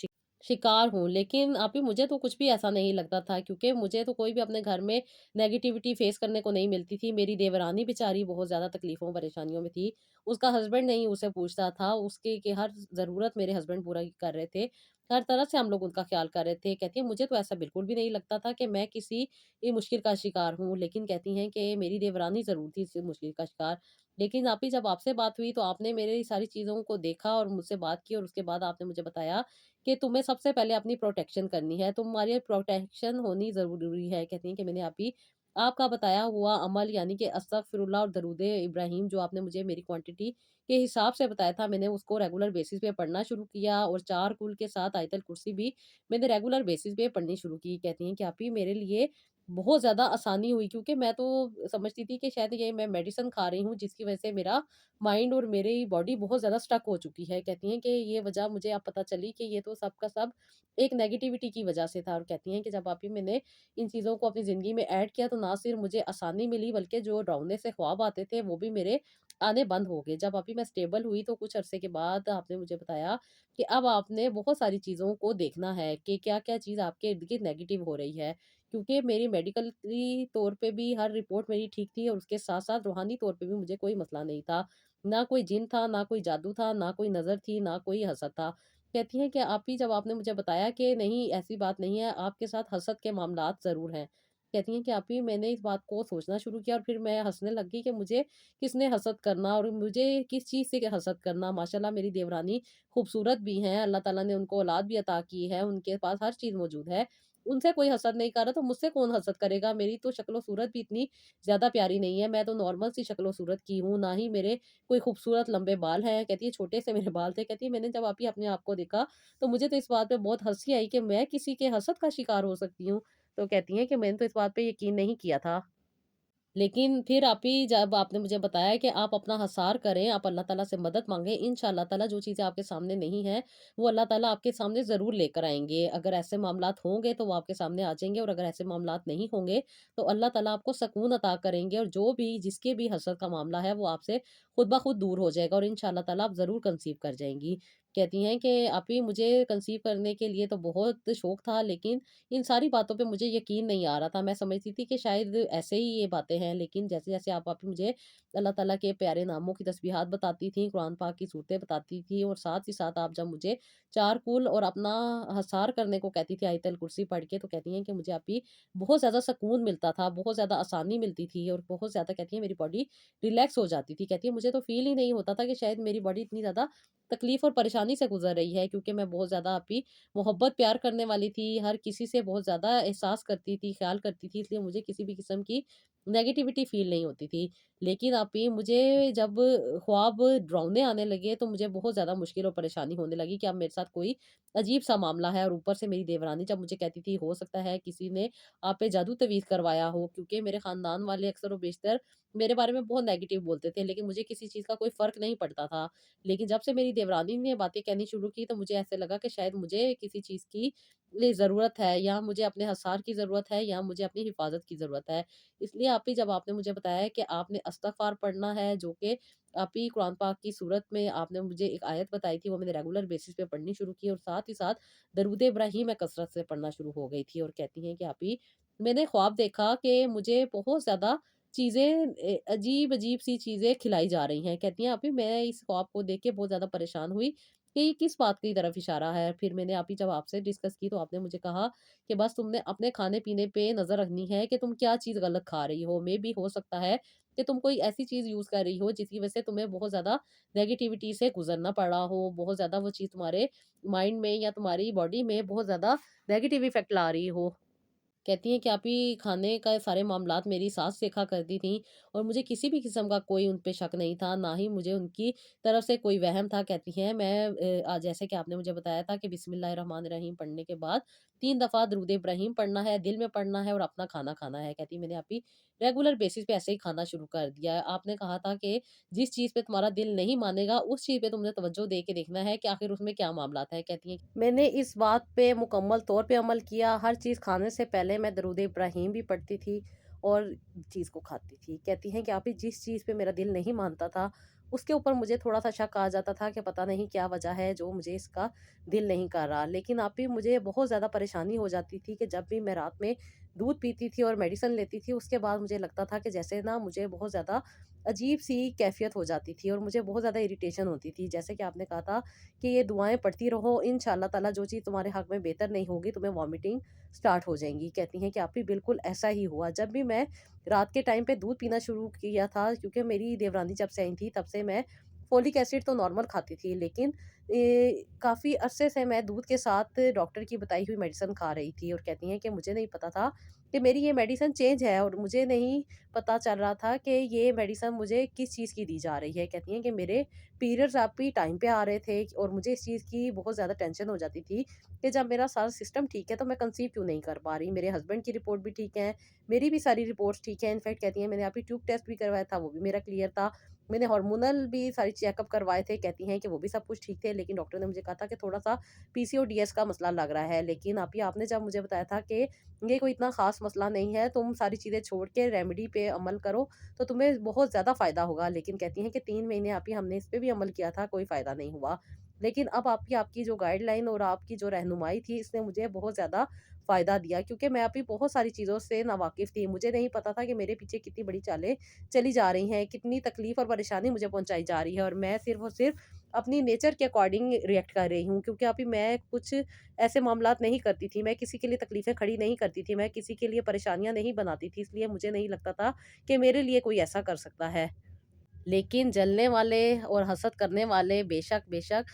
शिकार हूँ। लेकिन आप ही मुझे तो कुछ भी ऐसा नहीं लगता था, क्योंकि मुझे तो कोई भी अपने घर में नेगेटिविटी फ़ेस करने को नहीं मिलती थी। मेरी देवरानी बेचारी बहुत ज़्यादा तकलीफ़ों परेशानियों में थी। उसका हस्बैंड नहीं उसे पूछता था, उसकी कि हर ज़रूरत मेरे हस्बैंड पूरा कर रहे थे। हर तरह से हम लोग उनका ख़्याल कर रहे थे। कहती हैं मुझे तो ऐसा बिल्कुल भी नहीं लगता था कि मैं किसी मुश्किल का शिकार हूँ, लेकिन कहती हैं कि मेरी देवरानी ज़रूर थी इस मुश्किल का शिकार। लेकिन आप ही जब आपसे बात हुई तो आपने मेरी सारी चीज़ों को देखा और मुझसे बात की, और उसके बाद आपने मुझे बताया कि तुम्हें सबसे पहले अपनी प्रोटेक्शन करनी है, तुम्हारी प्रोटेक्शन होनी ज़रूरी है। कहती हैं कि मैंने आप ही आपका बताया हुआ अमल यानी कि अस्तगफिरुल्लाह और दरूदे इब्राहिम जो आपने मुझे मेरी क्वांटिटी के हिसाब से बताया था, मैंने उसको रेगुलर बेसिस पे पढ़ना शुरू किया, और 4 कुल के साथ आयतल कुर्सी भी मैंने रेगुलर बेसिस पे पढ़नी शुरू की। कहती हैं कि आप ही मेरे लिए बहुत ज़्यादा आसानी हुई, क्योंकि मैं तो समझती थी कि शायद ये मैं मेडिसिन खा रही हूँ जिसकी वज़ह से मेरा माइंड और मेरी बॉडी बहुत ज़्यादा स्टक हो चुकी है। कहती हैं कि ये वज़ह मुझे अब पता चली कि ये तो सब का सब एक नेगेटिविटी की वज़ह से था, और कहती हैं कि जब आप ही मैंने इन चीज़ों को अपनी ज़िंदगी में ऐड किया तो ना सिर्फ़ मुझे आसानी मिली, बल्कि जो डरावने से ख्वाब आते थे वो भी मेरे आने बंद हो गए। जब अभी मैं स्टेबल हुई तो कुछ अरसे के बाद आपने मुझे बताया कि अब आपने बहुत सारी चीज़ों को देखना है कि क्या-क्या चीज़ आपके इर्द-गिर्द नेगेटिव हो रही है। क्योंकि मेरी मेडिकली तौर पे भी हर रिपोर्ट मेरी ठीक थी, और उसके साथ-साथ रूहानी तौर पे भी मुझे कोई मसला नहीं था। ना कोई जिन था, ना कोई जादू था, ना कोई नज़र थी, ना कोई हसद था। कहती हैं कि आप ही जब आपने मुझे बताया कि नहीं ऐसी बात नहीं है, आपके साथ हसद के मामलात ज़रूर हैं। कहती हैं कि आप ही मैंने इस बात को सोचना शुरू किया, और फिर मैं हँसने लग गई कि मुझे किसने हसद करना और मुझे किस चीज़ से हसद करना। माशाल्लाह मेरी देवरानी खूबसूरत भी हैं, अल्लाह ताला ने उनको औलाद भी अता की है, उनके पास हर चीज़ मौजूद है। उनसे कोई हसद नहीं कर रहा तो मुझसे कौन हसद करेगा? मेरी तो शक्ल-ओ-सूरत भी इतनी ज़्यादा प्यारी नहीं है, मैं तो नॉर्मल सी शक्ल-ओ-सूरत की हूँ, ना ही मेरे कोई खूबसूरत लंबे बाल हैं। कहती है छोटे से मेरे बाल थे। कहती है मैंने जब आप ही अपने आप को देखा तो मुझे तो इस बात पे बहुत हँसी आई कि मैं किसी के हसद का शिकार हो सकती हूँ। तो कहती हैं कि मैंने तो इस बात पे यकीन नहीं किया था। लेकिन फिर आप ही जब आपने मुझे बताया कि आप अपना हसार करें, आप अल्लाह ताला से मदद माँगे, इंशाअल्लाह ताला जो चीज़ें आपके सामने नहीं हैं, वो अल्लाह ताला आपके सामने ज़रूर लेकर आएँगे। अगर ऐसे मामलात होंगे तो वो आपके सामने आ जाएँगे, और अगर ऐसे मामलात नहीं होंगे, तो अल्लाह ताला आपको सकून अता करेंगे, और जो भी जिसके भी हसद का मामला है, वो आपसे खुद ब खुद दूर हो जाएगा, और इंशाअल्लाह ताला आप ज़रूर कंसीव कर जाएँगी। कहती हैं कि आप ही मुझे कंसीव करने के लिए तो बहुत शौक था, लेकिन इन सारी बातों पे मुझे यकीन नहीं आ रहा था। मैं समझती थी कि शायद ऐसे ही ये बातें हैं, लेकिन जैसे-जैसे आप मुझे अल्लाह ताला के प्यारे नामों की तस्बीहात बताती थीं, कुरान पाक की सूरतें बताती थीं, और साथ ही साथ आप जब मुझे 4 कुल और अपना हसार करने को कहती थी आयतल कुर्सी पढ़ के, तो कहती हैं कि मुझे अभी बहुत ज़्यादा सुकून मिलता था, बहुत ज़्यादा आसानी मिलती थी, और बहुत ज़्यादा कहती हैं मेरी बॉडी रिलैक्स हो जाती थी। कहती है मुझे तो फ़ील ही नहीं होता था कि शायद मेरी बॉडी इतनी ज़्यादा तकलीफ़ और परेशानी से गुज़र रही है, क्योंकि मैं बहुत ज़्यादा अभी मोहब्बत प्यार करने वाली थी, हर किसी से बहुत ज़्यादा एहसास करती थी, ख़्याल करती थी, इसलिए मुझे किसी भी किस्म की नेगेटिविटी फ़ील नहीं होती थी। लेकिन आप ही मुझे जब ख्वाब डरावने आने लगे तो मुझे बहुत ज़्यादा मुश्किल और परेशानी होने लगी कि अब मेरे साथ कोई अजीब-सा मामला है, और ऊपर से मेरी देवरानी जब मुझे कहती थी हो सकता है किसी ने आप पे जादू तवीज़ करवाया हो, क्योंकि मेरे ख़ानदान वाले अक्सर और बेशतर मेरे बारे में बहुत नेगेटिव बोलते थे, लेकिन मुझे किसी चीज़ का कोई फ़र्क नहीं पड़ता था। लेकिन जब से मेरी देवरानी ने बातें कहनी शुरू की तो मुझे ऐसे लगा कि शायद मुझे किसी चीज़ की ज़रूरत है, या मुझे अपने हसार की ज़रूरत है, या मुझे अपनी हिफ़ाज़त की ज़रूरत है। इसलिए आप ही जब आपने मुझे बताया कि आपने इस्तिग़फ़ार पढ़ना है, जो कि आप ही कुरान पाक की सूरत में आपने मुझे एक आयत बताई थी, वो मैंने रेगुलर बेसिस पे पढ़नी शुरू की, और साथ ही साथ दरूद इब्राहीम मैं कसरत से पढ़ना शुरू हो गई थी, और कहती हैं कि आप ही मैंने ख्वाब देखा कि मुझे बहुत ज़्यादा चीज़ें अजीब-अजीब सी चीज़ें खिलाई जा रही हैं। कहती हैं आप ही मैं इस ख्वाब को देख के बहुत ज़्यादा परेशान हुई कि ये किस बात की तरफ इशारा है। फिर मैंने आप ही जब आपसे डिस्कस की तो आपने मुझे कहा कि बस तुमने अपने खाने-पीने पे नज़र रखनी है कि तुम क्या चीज़ गलत खा रही हो। मेबी हो सकता है कि तुम कोई ऐसी चीज़ यूज़ कर रही हो जिसकी वज़ह से तुम्हें बहुत ज़्यादा नेगेटिविटी से गुज़रना पड़ा हो। बहुत ज़्यादा वो चीज़ तुम्हारे माइंड में या तुम्हारी बॉडी में बहुत ज़्यादा नेगेटिव इफ़ेक्ट ला रही हो। कहती हैं कि आप ही खाने का सारे मामलात मेरी सास देखा करती थीं, और मुझे किसी भी किस्म का कोई उन पे शक नहीं था, ना ही मुझे उनकी तरफ से कोई वहम था। कहती हैं मैं जैसे कि आपने मुझे बताया था कि बिस्मिल्लाहिर्रहमानिर्रहीम पढ़ने के बाद 3 दफ़ा दरूद इब्राहीम पढ़ना है, दिल में पढ़ना है, और अपना खाना खाना है। कहती मैंने आप ही रेगुलर बेसिस पे ऐसे ही खाना शुरू कर दिया है। आपने कहा था कि जिस चीज़ पे तुम्हारा दिल नहीं मानेगा, उस चीज़ पे तुमने तवज्जो दे के देखना है कि आखिर उसमें क्या मामलात हैं। कहती हैं मैंने इस बात पे मुकम्मल तौर पे अमल किया। हर चीज़ खाने से पहले मैं दरूद इब्राहीम भी पढ़ती थी और चीज़ को खाती थी। कहती हैं कि आप ही जिस चीज़ पे मेरा दिल नहीं मानता था, उसके ऊपर मुझे थोड़ा-सा शक आ जाता था कि पता नहीं क्या वजह है जो मुझे इसका दिल नहीं कर रहा। लेकिन आप ही मुझे बहुत ज़्यादा परेशानी हो जाती थी कि जब भी मैं रात में दूध पीती थी और मेडिसिन लेती थी, उसके बाद मुझे लगता था कि जैसे ना मुझे बहुत ज़्यादा अजीब-सी कैफ़ियत हो जाती थी और मुझे बहुत ज़्यादा इरिटेशन होती थी। जैसे कि आपने कहा था कि ये दुआएँ पढ़ती रहो, इंशाअल्लाह ताला जो चीज़ तुम्हारे हक़ में बेहतर नहीं होगी, तुम्हें वॉमिटिंग स्टार्ट हो जाएँगी। कहती हैं कि आप भी बिल्कुल ऐसा ही हुआ। जब भी मैं रात के टाइम पे दूध पीना शुरू किया था, क्योंकि मेरी देवरानी जब से आई थी तब से मैं फ़ोलिक एसिड तो नॉर्मल खाती थी, लेकिन काफ़ी अरसे से मैं दूध के साथ डॉक्टर की बताई हुई मेडिसिन खा रही थी और कहती हैं कि मुझे नहीं पता था कि मेरी ये मेडिसिन चेंज है और मुझे नहीं पता चल रहा था कि ये मेडिसिन मुझे किस चीज़ की दी जा रही है। कहती हैं कि मेरे पीरियड्स आप भी टाइम पे आ रहे थे और मुझे इस चीज़ की बहुत ज़्यादा टेंशन हो जाती थी कि जब मेरा सारा सिस्टम ठीक है तो मैं कंसीव क्यों नहीं कर पा रही। मेरे हस्बैंड की रिपोर्ट भी ठीक है, मेरी भी सारी रिपोर्ट्स ठीक है। इनफैक्ट कहती हैं मैंने अभी ट्यूब टेस्ट भी करवाया था, वो भी मेरा क्लियर था। मैंने हार्मोनल भी सारी चेकअप करवाए थे, कहती हैं कि वो भी सब कुछ ठीक थे, लेकिन डॉक्टर ने मुझे कहा था कि थोड़ा-सा पीसीओडीएस का मसला लग रहा है। लेकिन अभी आपने जब मुझे बताया था कि ये कोई इतना ख़ास मसला नहीं है, तुम सारी चीज़ें छोड़ के रेमेडी पे अमल करो, तो तुम्हें बहुत ज़्यादा फ़ायदा होगा। लेकिन कहती हैं कि 3 महीने आप ही हमने इस पे भी अमल किया था, कोई फ़ायदा नहीं हुआ। लेकिन अब आपकी आपकी जो गाइडलाइन और आपकी जो रहनुमाई थी, इसने मुझे बहुत ज़्यादा फ़ायदा दिया, क्योंकि मैं अभी बहुत सारी चीज़ों से नावाकिफ़ थी। मुझे नहीं पता था कि मेरे पीछे कितनी बड़ी चालें चली जा रही हैं, कितनी तकलीफ़ और परेशानी मुझे पहुँचाई जा रही है और मैं सिर्फ़ और सिर्फ़ अपनी नेचर के अकॉर्डिंग रिएक्ट कर रही हूँ, क्योंकि अभी मैं कुछ ऐसे मामलात नहीं करती थी, मैं किसी के लिए तकलीफ़ें खड़ी नहीं करती थी, मैं किसी के लिए परेशानियाँ नहीं बनाती थी, इसलिए मुझे नहीं लगता था कि मेरे लिए कोई ऐसा कर सकता है। लेकिन जलने वाले और हसद करने वाले बेशक बेशक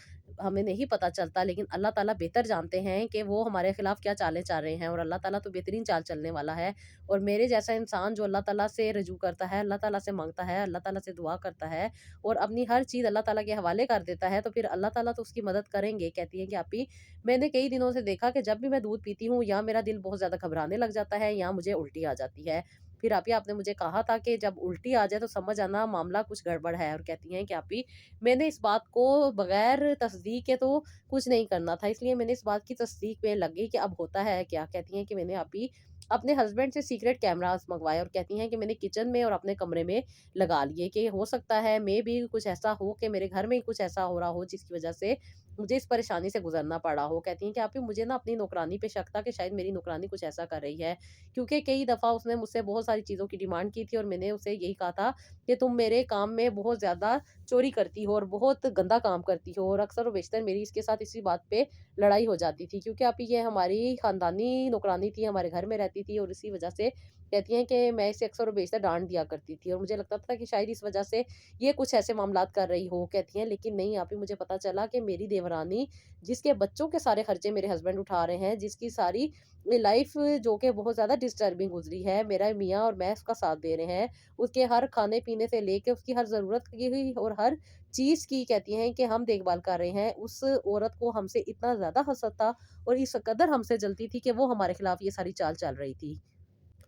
हमें नहीं पता चलता, लेकिन अल्लाह ताला बेहतर जानते हैं कि वो हमारे खिलाफ क्या चालें चल रहे हैं और अल्लाह ताला तो बेहतरीन चाल चलने वाला है। और मेरे जैसा इंसान जो अल्लाह ताला से रजू करता है, अल्लाह ताला से मांगता है, अल्लाह ताला से दुआ करता है और अपनी हर चीज़ अल्लाह ताला के हवाले कर देता है, तो फिर अल्लाह ताला तो उसकी मदद करेंगे। कहती हैं कि आप ही मैंने कई दिनों से देखा कि जब भी मैं दूध पीती हूँ या मेरा दिल बहुत ज़्यादा घबराने लग जाता है या मुझे उल्टी आ जाती है। फिर आप ही आपने मुझे कहा था कि जब उल्टी आ जाए तो समझ आना मामला कुछ गड़बड़ है, और कहती हैं कि आप ही मैंने इस बात को बगैर तस्दीक के तो कुछ नहीं करना था, इसलिए मैंने इस बात की तस्दीक में लग गई कि अब होता है क्या। कहती हैं कि मैंने आप ही अपने हस्बैंड से सीक्रेट कैमरास मंगवाए और कहती हैं कि मैंने किचन में और अपने कमरे में लगा लिए कि हो सकता है मे भी कुछ ऐसा हो कि मेरे घर में ही कुछ ऐसा हो रहा हो जिसकी वजह से मुझे इस परेशानी से गुजरना पड़ा हो। कहती हैं कि आप ही मुझे ना अपनी नौकरानी पे शक था कि शायद मेरी नौकरानी कुछ ऐसा कर रही है, क्योंकि कई दफ़ा उसने मुझसे बहुत सारी चीज़ों की डिमांड की थी और मैंने उसे यही कहा था कि तुम मेरे काम में बहुत ज़्यादा चोरी करती हो और बहुत गंदा काम करती हो, और अक्सर और बेशतर मेरी इसके साथ इसी बात पे लड़ाई हो जाती थी, क्योंकि आप ये हमारी ख़ानदानी नौकरानी थी, हमारे घर में रहती थी और इसी वजह से कहती हैं कि मैं इसे अक्सर और बेशतर डाँट दिया करती थी और मुझे लगता था कि शायद इस वजह से ये कुछ ऐसे मामलात कर रही हो। कहती हैं लेकिन नहीं, आप ही मुझे पता चला कि मेरी देवरानी जिसके बच्चों के सारे खर्चे मेरे हस्बैंड उठा रहे हैं, जिसकी सारी लाइफ जो कि बहुत ज़्यादा डिस्टर्बिंग गुज़री है, मेरा मियाँ और मैं उसका साथ दे रहे हैं। उसके हर खाने-पीने से लेके उसकी हर ज़रूरत की हुई और हर चीज़ की कहती हैं कि हम देखभाल कर रहे हैं। उस औरत को हमसे इतना ज़्यादा हसद था और इस कदर हमसे जलती थी कि वो हमारे खिलाफ ये सारी चाल चल रही थी।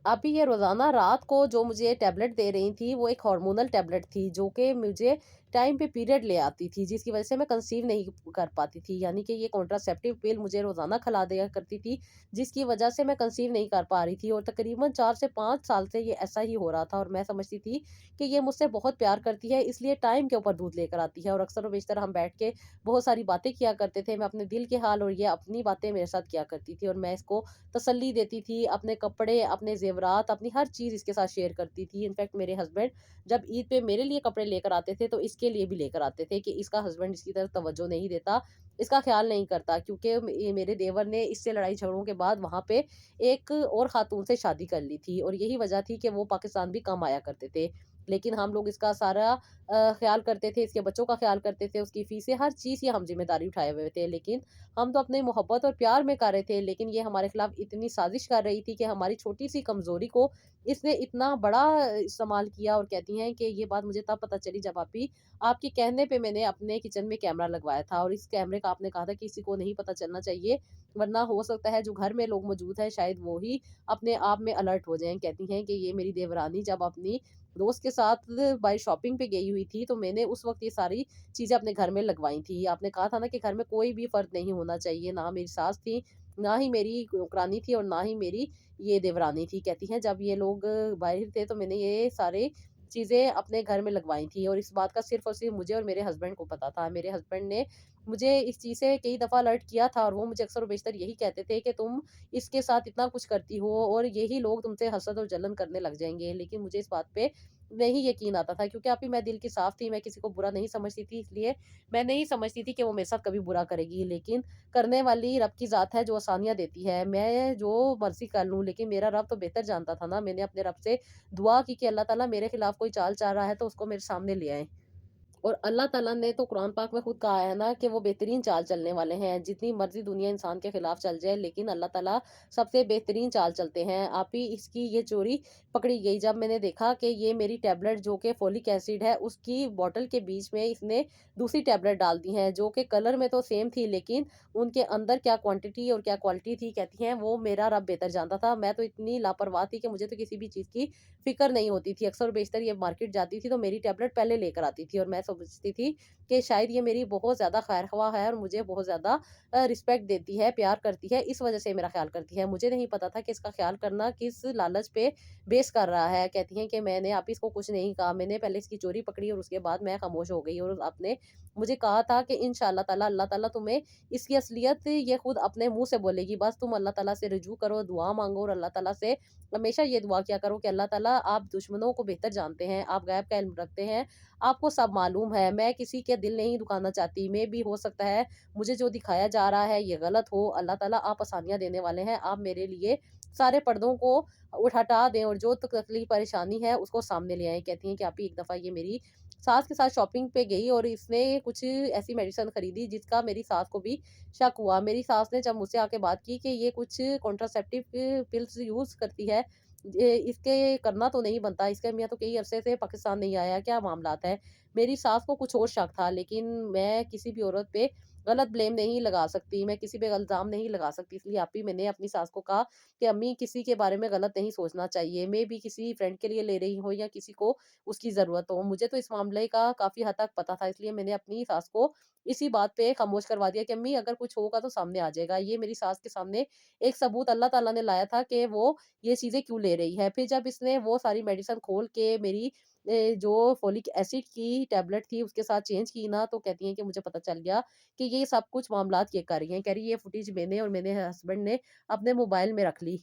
अभी ये रोज़ाना रात को जो मुझे टैबलेट दे रही थी, वो एक हार्मोनल टैबलेट थी, जो कि मुझे टाइम पे पीरियड ले आती थी, जिसकी वज़ह से मैं कंसीव नहीं कर पाती थी। यानी कि ये कॉन्ट्रासेप्टिव पिल मुझे रोज़ाना खिला दिया करती थी, जिसकी वज़ह से मैं कंसीव नहीं कर पा रही थी और तकरीबन 4 से 5 साल से ये ऐसा ही हो रहा था और मैं समझती थी कि ये मुझसे बहुत प्यार करती है, इसलिए टाइम के ऊपर दूध लेकर आती है और अक्सर और बेशतर हम बैठ के बहुत सारी बातें किया करते थे। मैं अपने दिल के हाल और ये अपनी बातें मेरे साथ किया करती थी और मैं इसको तसल्ली देती थी, अपने कपड़े, अपने ज़ेवरात, अपनी हर चीज़ इसके साथ शेयर करती थी। इनफैक्ट मेरे हस्बैंड जब ईद पे मेरे लिए कपड़े लेकर आते थे, तो इसके लिए भी लेकर आते थे कि इसका हस्बैंड इसकी तरफ तवज्जो नहीं देता, इसका ख़्याल नहीं करता, क्योंकि ये मेरे देवर ने इससे लड़ाई झगड़ों के बाद वहाँ पे एक और ख़ातून से शादी कर ली थी और यही वजह थी कि वो पाकिस्तान भी कम आया करते थे। लेकिन हम लोग इसका सारा ख़्याल करते थे, इसके बच्चों का ख़्याल करते थे, उसकी फ़ीसें, हर चीज़ की हम ज़िम्मेदारी उठाए हुए थे। लेकिन हम तो अपने मोहब्बत और प्यार में कर रहे थे, लेकिन ये हमारे खिलाफ इतनी साजिश कर रही थी कि हमारी छोटी-सी कमज़ोरी को इसने इतना बड़ा इस्तेमाल किया। और कहती हैं कि ये बात मुझे तब पता चली जब आपके कहने पे मैंने अपने किचन में कैमरा लगवाया था और इस कैमरे का आपने कहा था कि किसी को नहीं पता चलना चाहिए, वरना हो सकता है जो घर में लोग मौजूद हैं शायद वो ही अपने आप में अलर्ट हो जाएँ। कहती हैं कि ये मेरी देवरानी जब अपनी दोस्त के साथ बाहर शॉपिंग पे गई हुई थी, तो मैंने उस वक़्त ये सारी चीज़ें अपने घर में लगवाई थी। आपने कहा था ना कि घर में कोई भी फ़र्द नहीं होना चाहिए, ना मेरी सास थी, ना ही मेरी नौकरानी थी और ना ही मेरी ये देवरानी थी। कहती हैं जब ये लोग बाहर थे तो मैंने ये सारे चीज़ें अपने घर में लगवाई थी और इस बात का सिर्फ़ और सिर्फ़ मुझे और मेरे हस्बैंड को पता था। मेरे हस्बैंड ने मुझे इस चीज़ से कई दफ़ा अलर्ट किया था और वो मुझे अक्सर और बेशतर यही कहते थे कि तुम इसके साथ इतना कुछ करती हो और यही लोग तुमसे हसद और जलन करने लग जाएँगे। लेकिन मुझे इस बात पे नहीं यकीन आता था, क्योंकि आप ही मैं दिल की साफ़ थी, मैं किसी को बुरा नहीं समझती थी, इसलिए मैं नहीं समझती थी कि वो मेरे साथ कभी बुरा करेगी। लेकिन करने वाली रब की ज़ात है जो आसानियाँ देती है। मैं जो मर्ज़ी कर लूँ, लेकिन मेरा रब तो बेहतर जानता था ना। मैंने अपने रब से दुआ की कि अल्लाह ताला मेरे खिलाफ़ कोई चाल चल रहा है तो उसको मेरे सामने ले आएँ। और अल्लाह ताला ने तो कुरान पाक में खुद कहा है ना कि वो बेहतरीन चाल चलने वाले हैं। जितनी मर्ज़ी दुनिया इंसान के खिलाफ चल जाए, लेकिन अल्लाह ताला सबसे बेहतरीन चाल चलते हैं। आप ही इसकी ये चोरी पकड़ी गई जब मैंने देखा कि ये मेरी टैबलेट जो कि फ़ोलिक एसिड है, उसकी बॉटल के बीच में इसने दूसरी टैबलेट डाल दी हैं, जो कि कलर में तो सेम थी, लेकिन उनके अंदर क्या क्वांटिटी और क्या क्वालिटी थी, कहती हैं वो मेरा रब बेहतर जानता था। मैं तो इतनी लापरवाह थी कि मुझे तो किसी भी चीज़ की फ़िक्र नहीं होती थी। अक्सर और बेशतर ये मार्केट जाती थी तो मेरी टैबलेट पहले लेकर आती थी और मैं समझती थी कि शायद ये मेरी बहुत ज़्यादा खैर-ख़वाह है और मुझे बहुत ज़्यादा रिस्पेक्ट देती है, प्यार करती है, इस वज़ह से मेरा ख़्याल करती है। मुझे नहीं पता था कि इसका ख़्याल करना किस लालच पे बेस कर रहा है। कहती हैं कि मैंने आप इसको कुछ नहीं कहा, मैंने पहले इसकी चोरी पकड़ी और उसके बाद मैं ख़ामोश हो गई और आपने मुझे कहा था कि इंशाअल्लाह ताला अल्लाह ताला तुम्हें इसकी असलियत ये खुद अपने मुँह से बोलेगी। बस तुम अल्लाह ताला से रुजू करो, दुआ माँगो और अल्लाह ताला से हमेशा ये दुआ किया करो कि अल्लाह ताला आप दुश्मनों को बेहतर जानते हैं, आप गैब का इल्म रखते हैं, आपको सब मालूम है। मैं किसी के दिल नहीं दुखाना चाहती, मे बी हो सकता है मुझे जो दिखाया जा रहा है ये गलत हो। अल्लाह ताला आप आसानियाँ देने वाले हैं, आप मेरे लिए सारे पर्दों को हटा दें और जो तकलीफ परेशानी है उसको सामने ले आएँ। कहती हैं कि आप ही एक दफ़ा ये मेरी सास के साथ शॉपिंग पे गई और इसने कुछ ऐसी मेडिसिन खरीदी जिसका मेरी सास को भी शक हुआ। मेरी सास ने जब मुझसे आके बात की कि ये कुछ कॉन्ट्रासेप्टिव पिल्स यूज़ करती है, इसके करना तो नहीं बनता, इसका मियाँ तो कई अरसे से पाकिस्तान नहीं आया, क्या मामलात है? मेरी सास को कुछ और शक था, लेकिन मैं किसी भी औरत पे गलत ब्लेम नहीं लगा सकती, मैं किसी पे इल्ज़ाम नहीं लगा सकती, इसलिए आप ही मैंने अपनी सास को कहा कि अम्मी किसी के बारे में गलत नहीं सोचना चाहिए, मैं भी किसी फ्रेंड के लिए ले रही हूँ या किसी को उसकी ज़रूरत हो। मुझे तो इस मामले का काफ़ी हद तक पता था, इसलिए मैंने अपनी सास को इसी बात पे खामोश करवा दिया कि अम्मी अगर कुछ होगा तो सामने आ जाएगा। ये मेरी सास के सामने एक सबूत अल्लाह ताला ने लाया था कि वो ये चीज़ें क्यों ले रही है। फिर जब इसने वो सारी मेडिसिन खोल के मेरी जो फ़ोलिक एसिड की टैबलेट थी उसके साथ चेंज की ना, तो कहती हैं कि मुझे पता चल गया कि ये सब कुछ मामलात ये कर रही हैं। कह रही है ये फुटेज मैंने और मेरे हस्बैंड ने अपने मोबाइल में रख ली।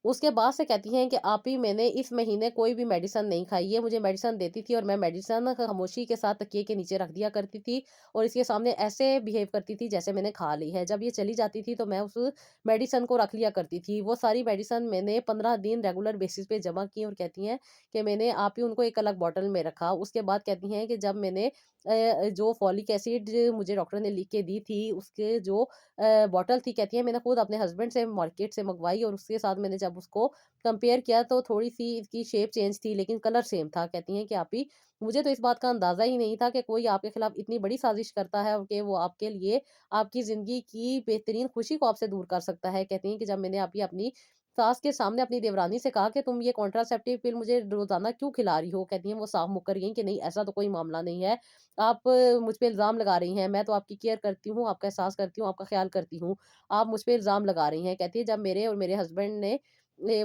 उसके बाद से कहती हैं कि आप ही मैंने इस महीने कोई भी मेडिसिन नहीं खाई। ये मुझे मेडिसिन देती थी और मैं मेडिसिन खामोशी के साथ तकिए के नीचे रख दिया करती थी और इसके सामने ऐसे बिहेव करती थी जैसे मैंने खा ली है। जब ये चली जाती थी तो मैं उस मेडिसिन को रख लिया करती थी। वो सारी मेडिसिन मैंने 15 दिन रेगुलर बेसिस पे जमा की और कहती हैं कि मैंने आप ही उनको एक अलग बॉटल में रखा। उसके बाद कहती हैं कि जब मैंने जो फॉलिक एसिड मुझे डॉक्टर ने लिख के दी थी उसके जो बॉटल थी, कहती है मैंने खुद अपने हस्बैंड से मार्केट से मंगवाई और उसके साथ मैंने जब उसको कंपेयर किया तो थोड़ी-सी इसकी शेप चेंज थी, लेकिन कलर सेम था। कहती हैं कि आप ही मुझे तो इस बात का अंदाज़ा ही नहीं था कि कोई आपके खिलाफ इतनी बड़ी साज़िश करता है और कि वो आपके लिए आपकी ज़िंदगी की बेहतरीन खुशी को आपसे दूर कर सकता है। कहती हैं कि जब मैंने अभी अपनी सास के सामने अपनी देवरानी से कहा कि तुम ये कॉन्ट्रासेप्टिव पिल मुझे रोज़ाना क्यों खिला रही हो? कहती हैं वो साफ मुकर गईं कि नहीं ऐसा तो कोई मामला नहीं है। आप मुझ पे इल्ज़ाम लगा रही हैं, मैं तो आपकी केयर करती हूँ, आपका एहसास करती हूँ, आपका ख़्याल करती हूँ। आप मुझ पे इल्ज़ाम लगा रही हैं। कहती है जब मेरे और मेरे हस्बैंड ने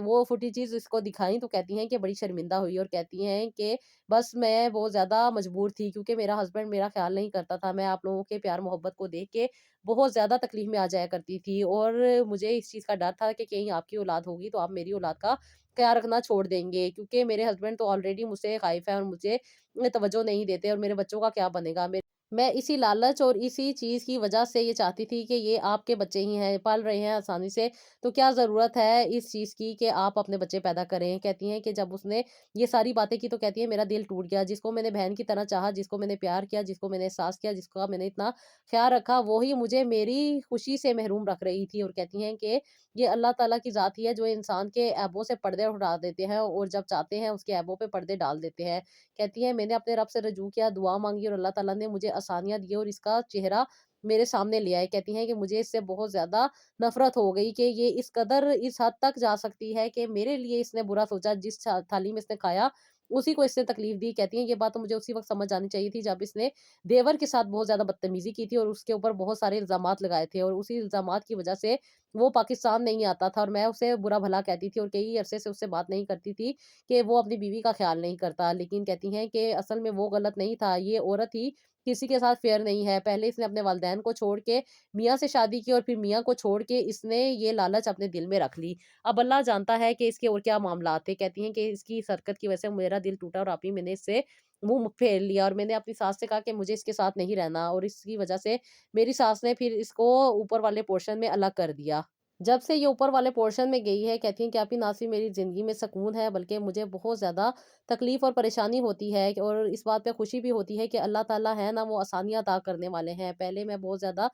वो फूटी चीज़ इसको दिखाई तो कहती हैं कि बड़ी शर्मिंदा हुई और कहती हैं कि बस मैं बहुत ज़्यादा मजबूर थी क्योंकि मेरा हस्बैंड मेरा ख़्याल नहीं करता था। मैं आप लोगों के प्यार मोहब्बत को देख के बहुत ज़्यादा तकलीफ़ में आ जाया करती थी और मुझे इस चीज़ का डर था कि कहीं आपकी औलाद होगी तो आप मेरी औलाद का ख़्याल रखना छोड़ देंगे, क्योंकि मेरे हस्बैंड तो ऑलरेडी मुझसे ख़ाइफ़ हैं और मुझे तवज्जो नहीं देते और मेरे बच्चों का क्या बनेगा? मैं इसी लालच और इसी चीज़ की वजह से ये चाहती थी कि ये आपके बच्चे ही हैं, पल रहे हैं आसानी से, तो क्या ज़रूरत है इस चीज़ की कि आप अपने बच्चे पैदा करें। कहती हैं कि जब उसने ये सारी बातें की तो कहती है मेरा दिल टूट गया, जिसको मैंने बहन की तरह चाहा, जिसको मैंने प्यार किया, जिसको मैंने एहसास किया, जिसका मैंने इतना ख़्याल रखा, वो ही मुझे मेरी खुशी से महरूम रख रही थी। और कहती हैं कि ये अल्लाह ताला की ज़ात ही है जो इंसान के ऐबों से पर्दे उठा देते हैं और जब चाहते हैं उसके ऐबों पे पर्दे डाल देते हैं। कहती हैं मैंने अपने रब से रजू किया, दुआ माँगी और अल्लाह ताला ने मुझे आसानियाँ दी और इसका चेहरा मेरे सामने ले आए। कहती हैं कि मुझे इससे बहुत ज़्यादा नफ़रत हो गई कि ये इस कदर इस हद तक जा सकती है कि मेरे लिए इसने बुरा सोचा, जिस थाली में इसने खाया उसी को इसने तकलीफ़ दी। कहती हैं ये बात तो मुझे उसी वक़्त समझ आनी चाहिए थी जब इसने देवर के साथ बहुत ज़्यादा बदतमीज़ी की थी और उसके ऊपर बहुत सारे इल्ज़ामात लगाए थे और उसी इल्ज़ामात की वज़ह से वो पाकिस्तान नहीं आता था और मैं उसे बुरा-भला कहती थी और कई अरसे से उससे बात नहीं करती थी कि वो अपनी बीवी का ख़्याल नहीं करता। लेकिन कहती हैं कि असल में वो गलत नहीं था, ये औरत ही किसी के साथ फेयर नहीं है। पहले इसने अपने वालिदैन को छोड़ के मियाँ से शादी की और फिर मियाँ को छोड़ के इसने ये लालच अपने दिल में रख ली। अब अल्लाह जानता है कि इसके और क्या मामलात थे। कहती हैं कि इसकी इस हरकत की वजह से मेरा दिल टूटा और आप ही मैंने इससे मुँह फेर लिया और मैंने अपनी सास से कहा कि मुझे इसके साथ नहीं रहना और इसकी वजह से मेरी सास ने फिर इसको ऊपर वाले पोर्शन में अलग कर दिया। जब से ये ऊपर वाले पोर्शन में गई है, कहती हैं कि आप ही ना सिर्फ मेरी ज़िंदगी में सुकून है, बल्कि मुझे बहुत ज़्यादा तकलीफ़ और परेशानी होती है और इस बात पे खुशी भी होती है कि अल्लाह ताला है ना, वो आसानियाँ अता करने वाले हैं। पहले मैं बहुत ज़्यादा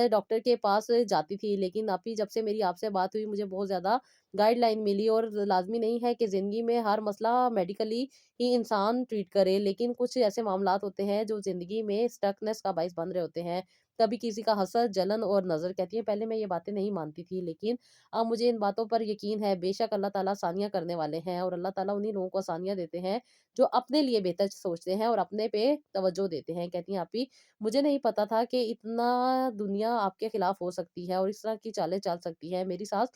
डॉक्टर के पास जाती थी, लेकिन अभी जब से मेरी आपसे बात हुई, मुझे बहुत ज़्यादा गाइडलाइन मिली और लाज़मी नहीं है कि ज़िंदगी में हर मसला मेडिकली ही इंसान ट्रीट करे, लेकिन कुछ ऐसे मामलात होते हैं, जो ज़िंदगी में स्टकनेस का बाइस बन रहे होते हैं। कभी किसी का हसद, जलन और नज़र। कहती हैं पहले मैं ये बातें नहीं मानती थी, लेकिन अब मुझे इन बातों पर यकीन है। बेशक अल्लाह ताला आसानियाँ करने वाले हैं और अल्लाह ताला उन्हीं लोगों को आसानियाँ देते हैं, जो अपने लिए बेहतर सोचते हैं और अपने पे तवज्जो देते हैं। कहती हैं, "आपी, मुझे नहीं पता था कि इतना दुनिया आपके खिलाफ हो सकती है और इस तरह की चालें चल सकती है।" मेरी सास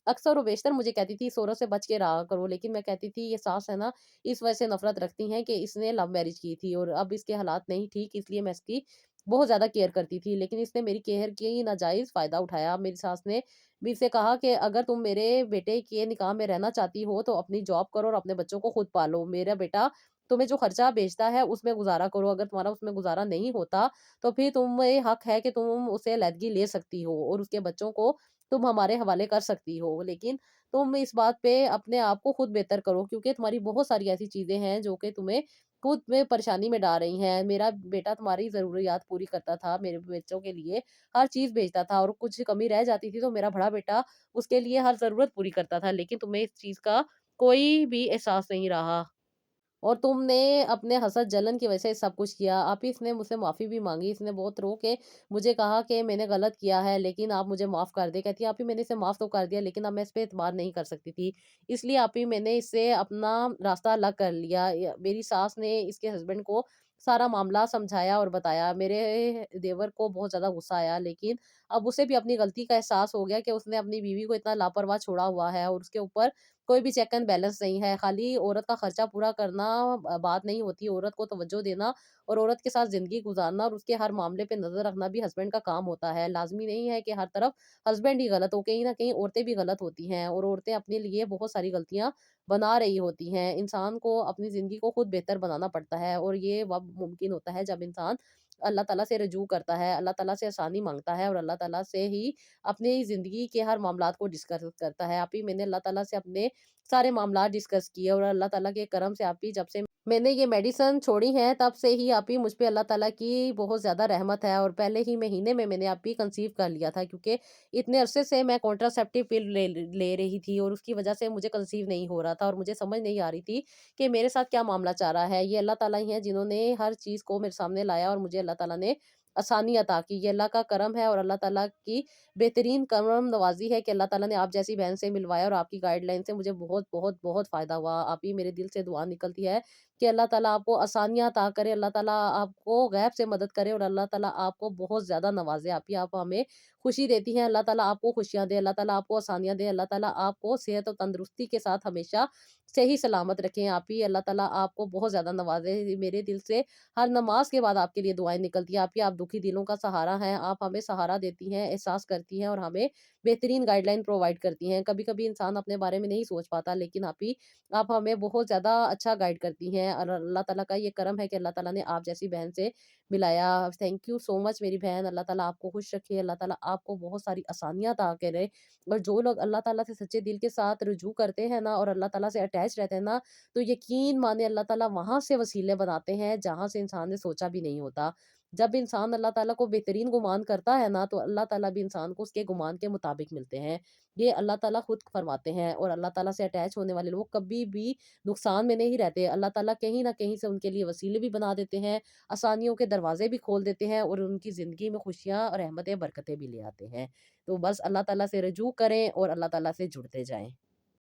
अक्सर और बेशतर मुझे कहती थी, "इस औरत से बच के रहा करो।" लेकिन मैं कहती थी, "ये सास है ना, इस वजह से नफ़रत रखती हैं कि इसने लव मैरिज की थी और अब इसके हालात नहीं ठीक, इसलिए मैं इसकी बहुत ज़्यादा केयर करती थी, लेकिन इसने मेरी केयर की नाजायज़ फ़ायदा उठाया।" मेरी सास ने भी से कहा कि अगर तुम मेरे बेटे के निकाह में रहना चाहती हो तो अपनी जॉब करो और अपने बच्चों को खुद पालो। मेरा बेटा तुम्हें जो खर्चा भेजता है उसमें गुज़ारा करो। अगर तुम्हारा उसमें गुज़ारा नहीं होता तो फिर तुम्हें हक है कि तुम उसे अलहदगी ले सकती हो और उसके बच्चों को तुम हमारे हवाले कर सकती हो। लेकिन तुम इस बात पे अपने आप को खुद बेहतर करो, क्योंकि तुम्हारी बहुत सारी ऐसी चीज़ें हैं जो कि तुम्हें खुद में परेशानी में डाल रही हैं। मेरा बेटा तुम्हारी ज़रूरियात पूरी करता था, मेरे बच्चों के लिए हर चीज़ भेजता था और कुछ कमी रह जाती थी तो मेरा बड़ा बेटा उसके लिए हर ज़रूरत पूरी करता था, लेकिन तुम्हें इस चीज़ का कोई भी एहसास नहीं रहा। और तुमने अपने हसद जलन की वजह से सब कुछ किया। आप ही इसने मुझसे माफ़ी भी माँगी, इसने बहुत रो के मुझे कहा कि मैंने गलत किया है, लेकिन आप मुझे माफ़ कर दें। कहती है, आप ही मैंने इसे माफ़ तो कर दिया, लेकिन अब मैं इस पे एतबार नहीं कर सकती थी। इसलिए आप ही मैंने इससे अपना रास्ता अलग कर लिया। मेरी सास ने इसके हस्बैंड को सारा मामला समझाया और बताया। मेरे देवर को बहुत ज़्यादा गुस्सा आया, लेकिन अब उसे भी अपनी गलती का एहसास हो गया कि उसने अपनी बीवी को इतना लापरवाह छोड़ा हुआ है और उसके ऊपर कोई भी चेक एंड बैलेंस नहीं है। खाली औरत का खर्चा पूरा करना बात नहीं होती, औरत को तवज्जो देना और औरत के साथ ज़िंदगी गुज़ारना और उसके हर मामले पे नज़र रखना भी हस्बैंड का काम होता है। लाज़मी नहीं है कि हर तरफ हस्बैंड ही गलत हो, कहीं न कहीं औरतें भी गलत होती हैं और औरतें अपने लिए बहुत सारी गलतियाँ बना रही होती हैं। इंसान को अपनी ज़िंदगी को खुद बेहतर बनाना पड़ता है और ये वक़्त मुमकिन होता है जब इंसान अल्लाह ताला से रुजू करता है, अल्लाह ताला से आसानी माँगता है और अल्लाह ताला से ही अपनी ज़िंदगी के हर मामलात को डिस्कस करता है। आप ही मैंने अल्लाह ताला से अपने सारे मामलात डिस्कस किए और अल्लाह ताला के करम से आप ही जब से मैंने ये मेडिसिन छोड़ी हैं तब से ही आप ही मुझ पे अल्लाह ताला की बहुत ज़्यादा रहमत है और पहले ही महीने में मैंने आप ही कंसीव कर लिया था, क्योंकि इतने अरसे से मैं कॉन्ट्रासेप्टिव पिल ले ले रही थी और उसकी वजह से मुझे कंसीव नहीं हो रहा था और मुझे समझ नहीं आ रही थी कि मेरे साथ क्या मामला चाह रहा है। ये अल्लाह ताला ही हैं जिन्होंने हर चीज़ को मेरे सामने लाया और मुझे अल्लाह ताला ने आसानी अता की। ये अल्लाह का करम है और अल्लाह ताला की बेहतरीन करम नवाज़ी है कि अल्लाह ताला ने आप जैसी बहन से मिलवाया और आपकी गाइडलाइन से मुझे बहुत, बहुत, बहुत फ़ायदा हुआ। आप ही मेरे दिल से दुआ निकलती है कि अल्लाह ताला आपको आसानियाँ अता करे, अल्लाह ताला आपको गैब से मदद करे और अल्लाह ताला आपको बहुत ज़्यादा नवाज़े। आप ही आप हमें खुशी देती हैं, अल्लाह ताला आपको खुशियाँ दे, अल्लाह ताला आपको आसानियाँ दे, अल्लाह ताला आपको सेहत और तंदुरुस्ती के साथ हमेशा सही सलामत रखें। आप ही अल्लाह ताला आपको बहुत ज़्यादा नवाज़े। मेरे दिल से हर नमाज़ के बाद आपके लिए दुआएँ निकलती हैं। आप ही आप दुखी दिलों का सहारा हैं, आप हमें सहारा देती हैं, एहसास करती हैं और हमें बेहतरीन गाइडलाइन प्रोवाइड करती हैं। कभी-कभी इंसान अपने बारे में नहीं सोच पाता, लेकिन आप हमें बहुत ज़्यादा अच्छा गाइड करती हैं और अल्लाह ताला का ये करम है कि अल्लाह ताला ने आप जैसी बहन से मिलाया। थैंक यू सो मच मेरी बहन। अल्लाह ताला आपको खुश रखे, अल्लाह ताला आपको बहुत सारी आसानियाँ अता करे और जो लोग अल्लाह ताला से सच्चे दिल के साथ रुजू करते हैं ना और अल्लाह ताला से अटैच रहते हैं ना, तो यकीन मानिए अल्लाह ताला वहाँ से वसीले बनाते हैं जहाँ से इंसान ने सोचा भी नहीं होता। जब इंसान अल्लाह ताला को बेहतरीन गुमान करता है ना, तो अल्लाह ताला भी इंसान को उसके गुमान के मुताबिक मिलते हैं। ये अल्लाह ताला खुद फरमाते हैं और अल्लाह ताला से अटैच होने वाले लोग कभी भी नुकसान में नहीं रहते। अल्लाह ताला कहीं न कहीं से उनके लिए वसीले भी बना देते हैं, आसानियों के दरवाज़े भी खोल देते हैं और उनकी ज़िंदगी में खुशियाँ, रहमतें, बरकतें भी ले आते हैं। तो बस अल्लाह ताला से रुजू करें और अल्लाह ताला से जुड़ते जाएँ।